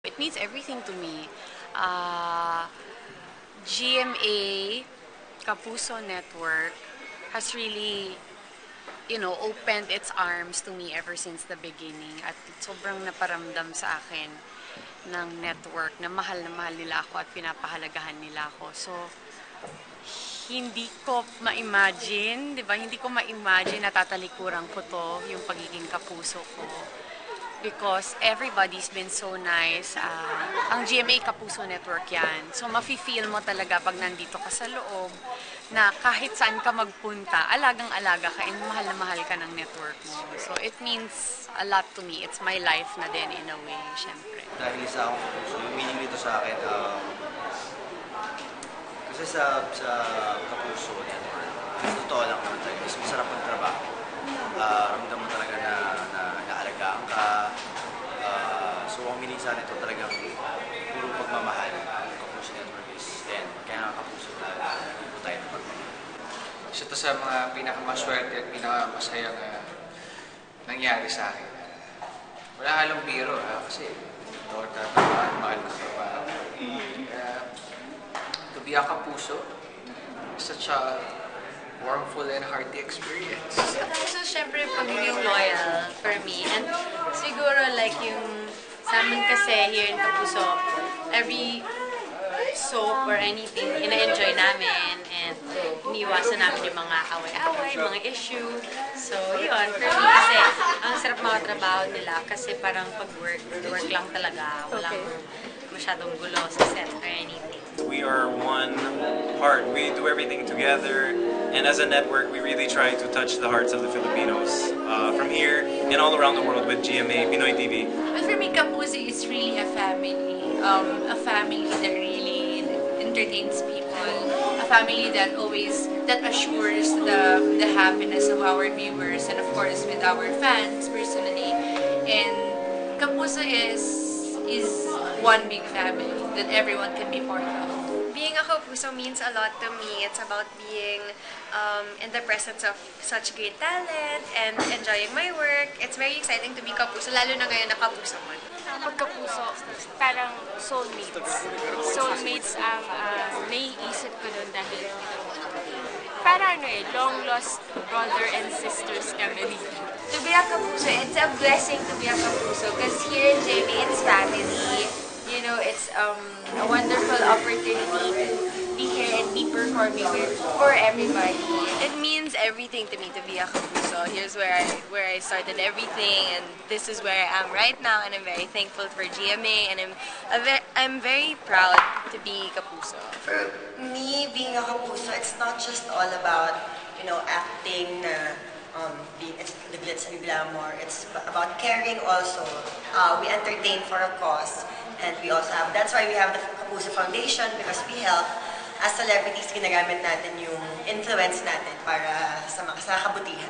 It means everything to me. Uh, GMA, Kapuso Network, has really, opened its arms to me ever since the beginning. At sobrang naparamdam sa akin ng network na mahal nila ako at pinapahalagahan nila ako. So, hindi ko ma-imagine, di ba? Hindi ko ma-imagine na tatalikuran ko to, yung pagiging kapuso ko. Because everybody's been so nice. Ang GMA Kapuso Network yan. So, mafe-feel mo talaga pag nandito ka sa loob na kahit saan ka magpunta, alagang-alaga ka and mahal na mahal ka ng network mo. So, it means a lot to me. It's my life na din in a way, syempre. Dahil isa akong kapuso, yung meaning nito sa akin, kasi sa Kapuso Network, totoo lang naman talaga, mas masarap ang trabaho. Ramdam mo talaga na naalagaan ka. So ang meaning sa nito talagang puro pagmamahal. Ang Kapuso Network is then, kaya nga Kapuso talaga, hindi tayo ng pagmamahal. Isa to sa mga pinakamaswerte at pinakamasayang nangyari sa akin. Wala halong biro kasi mahal ko trabaho. To be a Kapuso, such a warmful and hearty experience. So, syempre, pagiging loyal for me. And siguro, like, yung sa amin kasi here in Kapuso, every soap or anything, ina-enjoy namin. And iniiwasan namin yung mga away-away, mga issue. So, yun, for me kasi, ang sarap mga trabaho nila kasi parang pag-work lang talaga. Walang masyadong gulo sa set or anything. We are one heart. We do everything together, and as a network, we really try to touch the hearts of the Filipinos from here and all around the world with GMA Pinoy TV. But for me, Kapuso is really a family that really entertains people, a family that assures the happiness of our viewers and of course with our fans personally. And Kapuso is one big family that everyone can be part of. Being a Kapuso means a lot to me. It's about being in the presence of such great talent and enjoying my work. It's very exciting to be Kapuso, lalo na ngayon na Kapuso mo. Pagkapuso, parang soulmates. Soulmates ang naiisip ko nun dahil parang long lost brother and sisters kami dito. To be a Kapuso, it's a blessing to be a Kapuso because here in JMA, it's family. You know, it's a wonderful opportunity to be here and be performing for everybody. It means everything to me to be a Kapuso. Here's where I started everything, and this is where I am right now, and I'm very thankful for GMA, and I'm very proud to be Kapuso. For me, being a Kapuso, it's not just all about, acting it's the glitz and glamour. It's about caring also. We entertain for a cause. And we also have, that's why we have the Kapuso Foundation, because we help as celebrities, ginagamit natin yung influence natin para sa kabutihan.